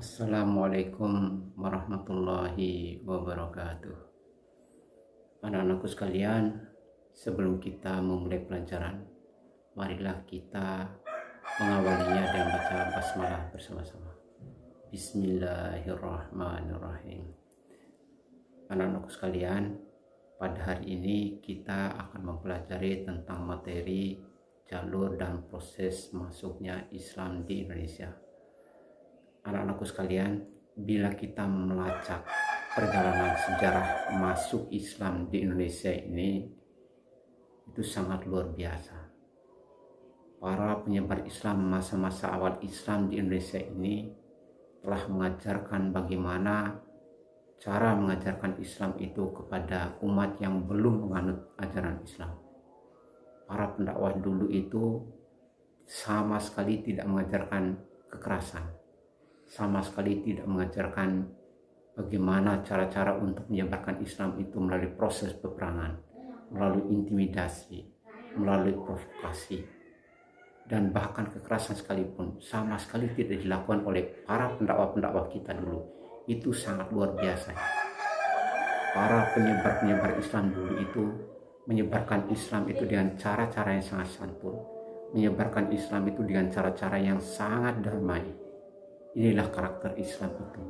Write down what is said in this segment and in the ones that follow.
Assalamualaikum warahmatullahi wabarakatuh. Anak-anakku sekalian, sebelum kita memulai pelajaran, marilah kita mengawalinya dengan baca basmalah bersama-sama. Bismillahirrahmanirrahim. Anak-anakku sekalian, pada hari ini kita akan mempelajari tentang materi jalur dan proses masuknya Islam di Indonesia. Anak-anakku sekalian, bila kita melacak perjalanan sejarah masuk Islam di Indonesia ini, itu sangat luar biasa. Para penyebar Islam masa-masa awal Islam di Indonesia ini telah mengajarkan bagaimana cara mengajarkan Islam itu kepada umat yang belum menganut ajaran Islam. Para pendakwah dulu itu sama sekali tidak mengajarkan kekerasan, sama sekali tidak mengajarkan bagaimana cara-cara untuk menyebarkan Islam itu melalui proses peperangan, melalui intimidasi, melalui provokasi, dan bahkan kekerasan sekalipun sama sekali tidak dilakukan oleh para pendakwah-pendakwah kita dulu. Itu sangat luar biasa. Para penyebar Islam dulu itu menyebarkan Islam itu dengan cara-cara yang sangat santun, menyebarkan Islam itu dengan cara-cara yang sangat damai. Inilah karakter Islam itu.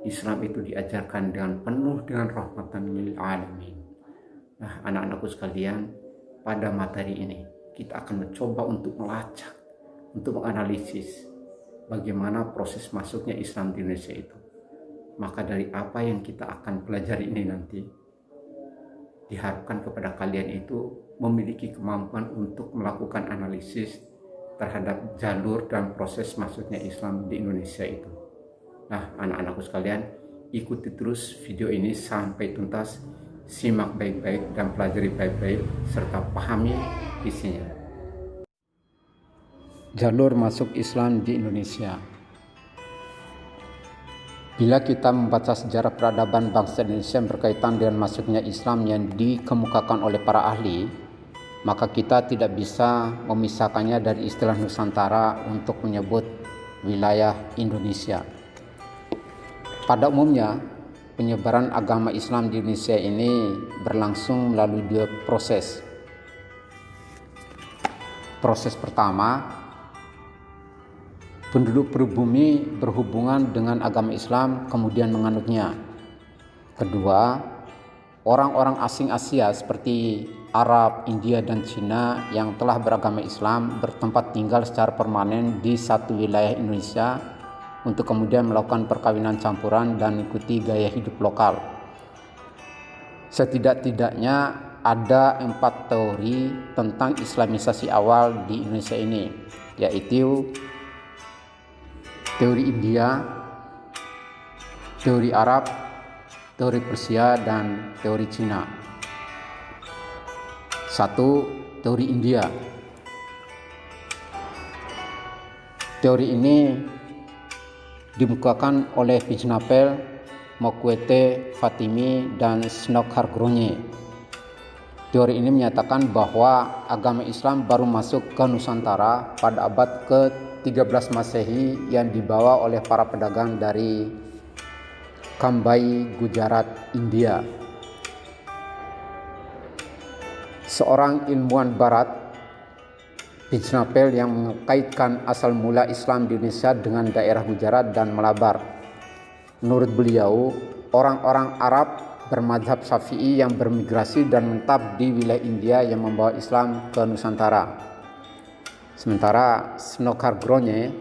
Islam itu diajarkan dengan penuh dengan rahmatan lil alamin. Nah, anak-anakku sekalian, pada materi ini kita akan mencoba untuk melacak, untuk menganalisis bagaimana proses masuknya Islam di Indonesia itu. Maka dari apa yang kita akan pelajari ini nanti, diharapkan kepada kalian itu memiliki kemampuan untuk melakukan analisis terhadap jalur dan proses masuknya Islam di Indonesia itu. Nah, anak-anakku sekalian, ikuti terus video ini sampai tuntas, simak baik-baik dan pelajari baik-baik serta pahami isinya. Jalur masuk Islam di Indonesia. Bila kita membaca sejarah peradaban bangsa Indonesia berkaitan dengan masuknya Islam yang dikemukakan oleh para ahli, maka kita tidak bisa memisahkannya dari istilah Nusantara untuk menyebut wilayah Indonesia. Pada umumnya, penyebaran agama Islam di Indonesia ini berlangsung melalui dua proses. Proses pertama, penduduk pribumi berhubungan dengan agama Islam kemudian menganutnya. Kedua, orang-orang asing Asia seperti Arab, India, dan Cina yang telah beragama Islam bertempat tinggal secara permanen di satu wilayah Indonesia untuk kemudian melakukan perkawinan campuran dan mengikuti gaya hidup lokal. Setidak-tidaknya ada 4 teori tentang Islamisasi awal di Indonesia ini, yaitu teori India, teori Arab, teori Persia, dan teori Cina. 1. Teori India. Teori ini dimukakan oleh Bijnapel, Mokwete, Fatimi, dan Snokhargrone. Teori ini menyatakan bahwa agama Islam baru masuk ke Nusantara pada abad ke-13 Masehi yang dibawa oleh para pedagang dari Kambai, Gujarat, India. Seorang ilmuwan barat, Bijnapel, yang mengkaitkan asal mula Islam di Indonesia dengan daerah Gujarat dan Malabar. Menurut beliau, orang-orang Arab bermadzhab Syafi'i yang bermigrasi dan menetap di wilayah India yang membawa Islam ke Nusantara. Sementara Snokhargrone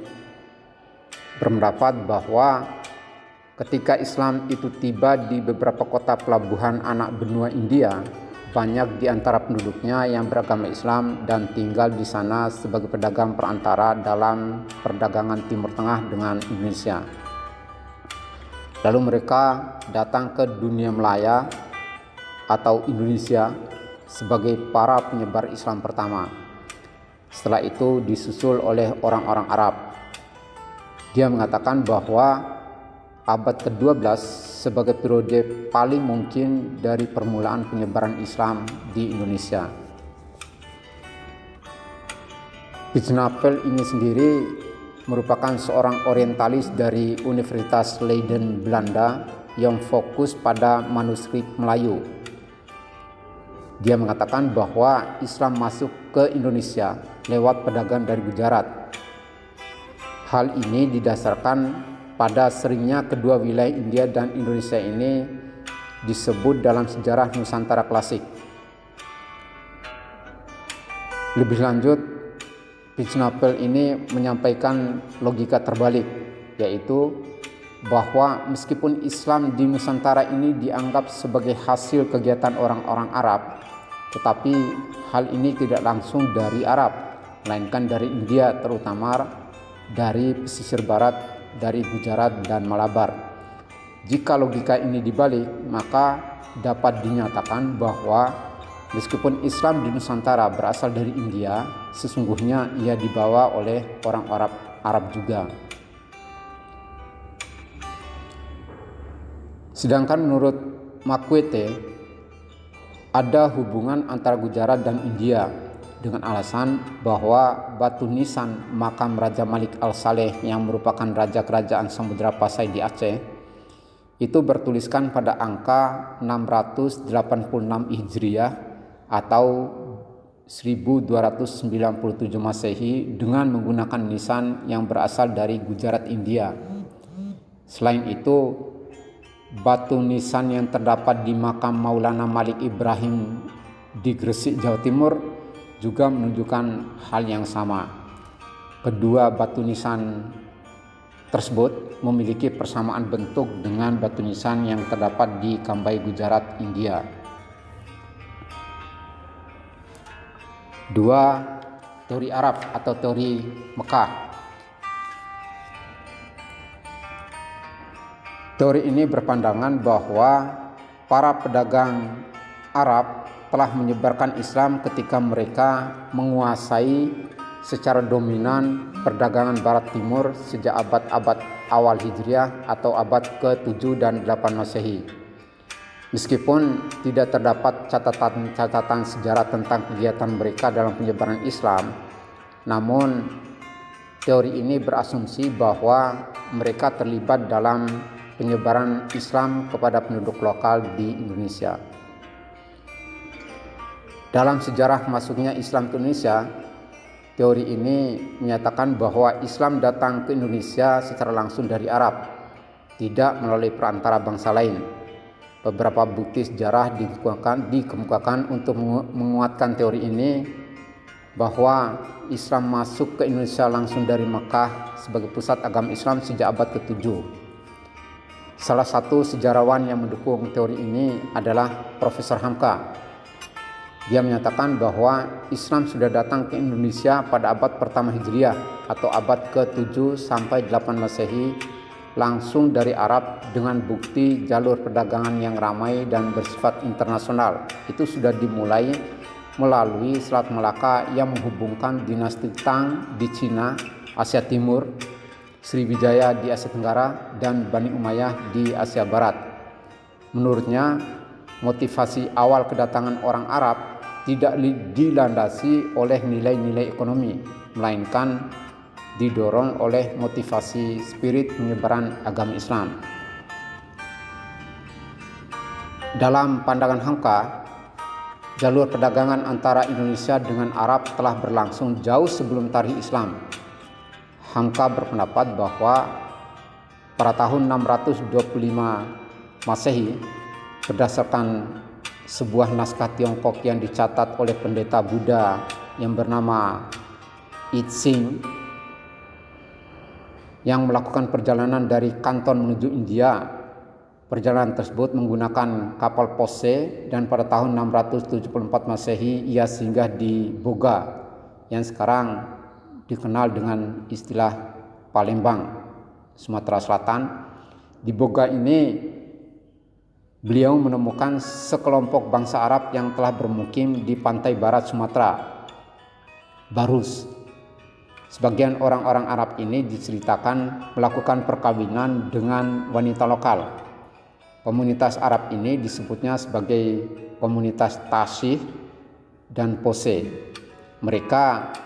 berpendapat bahwa ketika Islam itu tiba di beberapa kota pelabuhan anak benua India, banyak di antara penduduknya yang beragama Islam dan tinggal di sana sebagai pedagang perantara dalam perdagangan Timur Tengah dengan Indonesia. Lalu mereka datang ke dunia Melaya atau Indonesia sebagai para penyebar Islam pertama. Setelah itu disusul oleh orang-orang Arab. Dia mengatakan bahwa abad ke-12 sebagai periode paling mungkin dari permulaan penyebaran Islam di Indonesia. Bijnapel ini sendiri merupakan seorang orientalis dari Universitas Leiden, Belanda yang fokus pada manuskrip Melayu. Dia mengatakan bahwa Islam masuk ke Indonesia lewat pedagang dari Gujarat. Hal ini didasarkan pada seringnya kedua wilayah India dan Indonesia ini disebut dalam sejarah Nusantara klasik. Lebih lanjut, Pijnapel ini menyampaikan logika terbalik, yaitu bahwa meskipun Islam di Nusantara ini dianggap sebagai hasil kegiatan orang-orang Arab, tetapi hal ini tidak langsung dari Arab, melainkan dari India, terutama dari pesisir barat, dari Gujarat dan Malabar. Jika logika ini dibalik, maka dapat dinyatakan bahwa meskipun Islam di Nusantara berasal dari India, sesungguhnya ia dibawa oleh orang Arab juga. Sedangkan menurut Makwete, ada hubungan antara Gujarat dan India dengan alasan bahwa batu nisan makam Raja Malik Al-Saleh yang merupakan raja kerajaan Samudra Pasai di Aceh itu bertuliskan pada angka 686 Hijriah atau 1297 Masehi dengan menggunakan nisan yang berasal dari Gujarat, India. Selain itu, batu nisan yang terdapat di makam Maulana Malik Ibrahim di Gresik, Jawa Timur juga menunjukkan hal yang sama. Kedua batu nisan tersebut memiliki persamaan bentuk dengan batu nisan yang terdapat di Kambai, Gujarat, India. Dua, teori Arab atau teori Mekah. Teori ini berpandangan bahwa para pedagang Arab telah menyebarkan Islam ketika mereka menguasai secara dominan perdagangan Barat Timur sejak abad-abad awal Hijriah atau abad ke-7 dan 8 Masehi. Meskipun tidak terdapat catatan sejarah tentang kegiatan mereka dalam penyebaran Islam, namun teori ini berasumsi bahwa mereka terlibat dalam penyebaran Islam kepada penduduk lokal di Indonesia. Dalam sejarah masuknya Islam ke Indonesia, teori ini menyatakan bahwa Islam datang ke Indonesia secara langsung dari Arab, tidak melalui perantara bangsa lain. Beberapa bukti sejarah dikemukakan untuk menguatkan teori ini, bahwa Islam masuk ke Indonesia langsung dari Mekah sebagai pusat agama Islam sejak abad ke-7. Salah satu sejarawan yang mendukung teori ini adalah Profesor Hamka. Dia menyatakan bahwa Islam sudah datang ke Indonesia pada abad pertama Hijriah atau abad ke-7 sampai 8 Masehi langsung dari Arab dengan bukti jalur perdagangan yang ramai dan bersifat internasional. Itu sudah dimulai melalui Selat Malaka yang menghubungkan dinasti Tang di Cina, Asia Timur, Sriwijaya di Asia Tenggara, dan Bani Umayyah di Asia Barat. Menurutnya, motivasi awal kedatangan orang Arab tidak dilandasi oleh nilai-nilai ekonomi, melainkan didorong oleh motivasi spirit penyebaran agama Islam. Dalam pandangan Hamka, jalur perdagangan antara Indonesia dengan Arab telah berlangsung jauh sebelum tarikh Islam. Hamka berpendapat bahwa pada tahun 625 Masehi, berdasarkan sebuah naskah Tiongkok yang dicatat oleh pendeta Buddha yang bernama I Ching, yang melakukan perjalanan dari Kanton menuju India. Perjalanan tersebut menggunakan kapal Pose, dan pada tahun 674 Masehi ia singgah di Boga yang sekarang dikenal dengan istilah Palembang, Sumatera Selatan. Di Boga ini beliau menemukan sekelompok bangsa Arab yang telah bermukim di pantai barat Sumatera, Barus. Sebagian orang-orang Arab ini diceritakan melakukan perkawinan dengan wanita lokal. Komunitas Arab ini disebutnya sebagai komunitas Tasih dan Pose. Mereka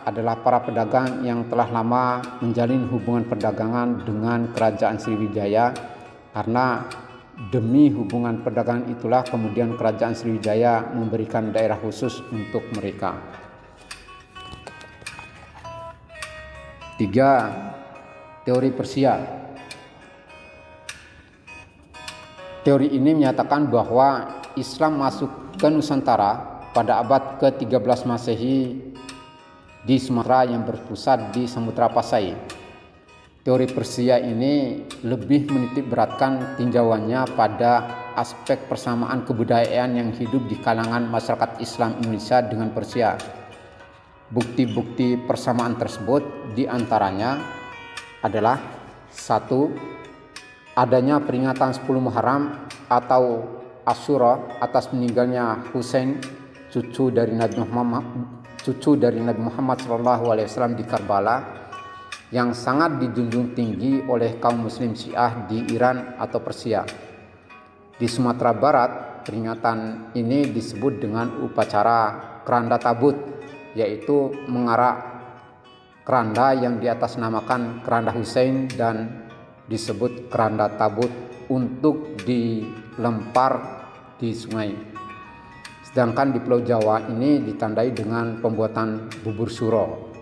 adalah para pedagang yang telah lama menjalin hubungan perdagangan dengan Kerajaan Sriwijaya, karena demi hubungan perdagangan itulah kemudian Kerajaan Sriwijaya memberikan daerah khusus untuk mereka. 3. Teori Persia. Teori ini menyatakan bahwa Islam masuk ke Nusantara pada abad ke-13 Masehi di Sumatera yang berpusat di Samudra Pasai. Teori Persia ini lebih menitik beratkan tinjauannya pada aspek persamaan kebudayaan yang hidup di kalangan masyarakat Islam Indonesia dengan Persia. Bukti-bukti persamaan tersebut diantaranya adalah 1. Adanya peringatan 10 Muharram atau Asyura atas meninggalnya Husain, cucu dari Nabi Muhammad SAW di Karbala, yang sangat dijunjung tinggi oleh kaum muslim Syiah di Iran atau Persia. Di Sumatera Barat, peringatan ini disebut dengan upacara keranda tabut, yaitu mengarak keranda yang diatasnamakan keranda Husain dan disebut keranda tabut untuk dilempar di sungai. Sedangkan di Pulau Jawa ini ditandai dengan pembuatan bubur suro.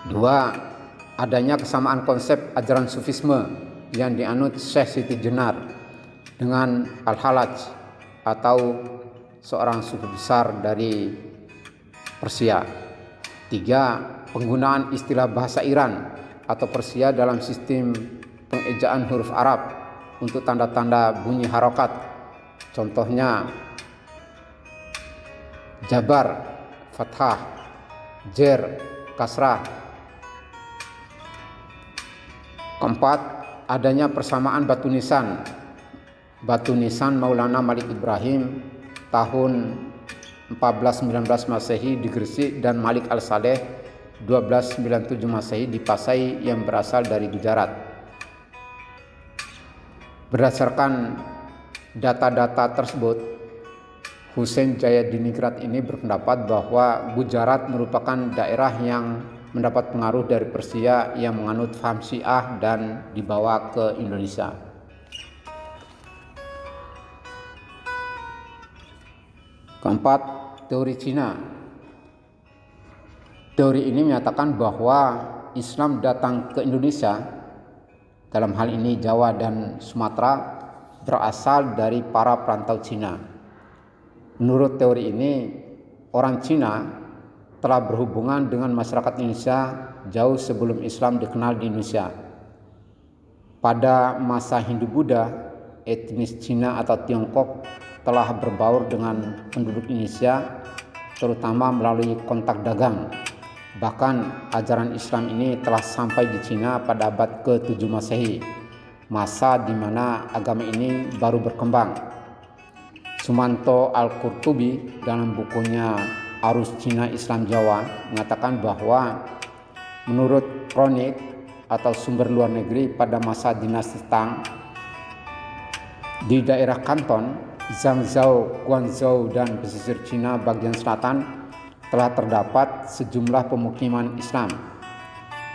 2. Adanya kesamaan konsep ajaran Sufisme yang dianut Syekh Siti Jenar dengan Al-Halaj atau seorang sufi besar dari Persia. 3. Penggunaan istilah bahasa Iran atau Persia dalam sistem pengejaan huruf Arab untuk tanda-tanda bunyi harokat. Contohnya Jabar, Fathah, Jer, Kasrah. 4. Adanya persamaan batu nisan. Batu nisan Maulana Malik Ibrahim tahun 1419 Masehi di Gresik dan Malik Al-Saleh 1297 Masehi di Pasai yang berasal dari Gujarat. Berdasarkan data-data tersebut, Husain Jayadiningrat ini berpendapat bahwa Gujarat merupakan daerah yang mendapat pengaruh dari Persia yang menganut paham Syiah dan dibawa ke Indonesia. Keempat, teori Cina. Teori ini menyatakan bahwa Islam datang ke Indonesia, dalam hal ini Jawa dan Sumatera, berasal dari para perantau Cina. Menurut teori ini, orang Cina telah berhubungan dengan masyarakat Indonesia jauh sebelum Islam dikenal di Indonesia. Pada masa Hindu-Buddha, etnis Cina atau Tiongkok telah berbaur dengan penduduk Indonesia, terutama melalui kontak dagang. Bahkan ajaran Islam ini telah sampai di Cina pada abad ke-7 Masehi, masa di mana agama ini baru berkembang. Sumanto Al-Qurtubi dalam bukunya Arus Cina Islam Jawa mengatakan bahwa menurut kronik atau sumber luar negeri pada masa dinasti Tang, di daerah Kanton, Zhangzhou, Guangzhou dan pesisir Cina bagian selatan telah terdapat sejumlah pemukiman Islam.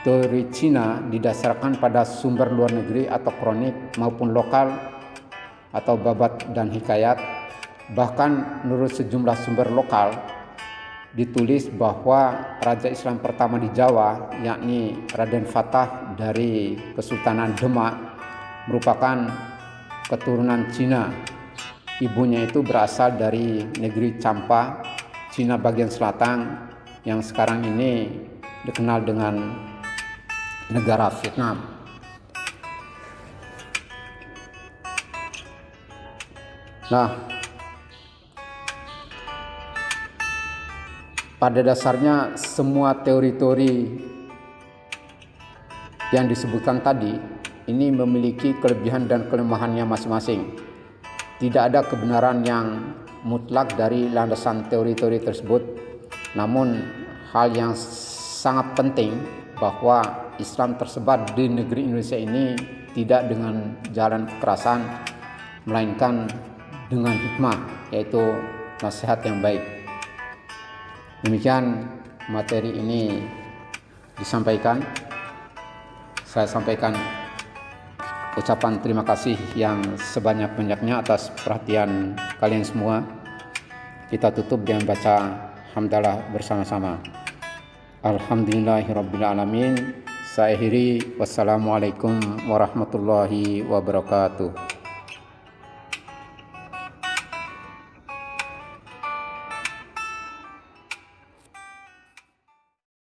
Teori Cina didasarkan pada sumber luar negeri atau kronik maupun lokal atau babat dan hikayat. Bahkan menurut sejumlah sumber lokal ditulis bahwa Raja Islam pertama di Jawa, yakni Raden Fatah dari Kesultanan Demak, merupakan keturunan Cina. Ibunya itu berasal dari negeri Champa, Cina bagian selatan, yang sekarang ini dikenal dengan negara Vietnam. Nah, pada dasarnya semua teori-teori yang disebutkan tadi ini memiliki kelebihan dan kelemahannya masing-masing. Tidak ada kebenaran yang mutlak dari landasan teori-teori tersebut. Namun hal yang sangat penting bahwa Islam tersebar di negeri Indonesia ini tidak dengan jalan kekerasan, melainkan dengan hikmah, yaitu nasihat yang baik. Demikian materi ini disampaikan. Saya sampaikan ucapan terima kasih yang sebanyak-banyaknya atas perhatian kalian semua. Kita tutup dengan baca hamdalah bersama-sama. Alhamdulillahirrabbilalamin. Saya akhiri, wassalamualaikum warahmatullahi wabarakatuh.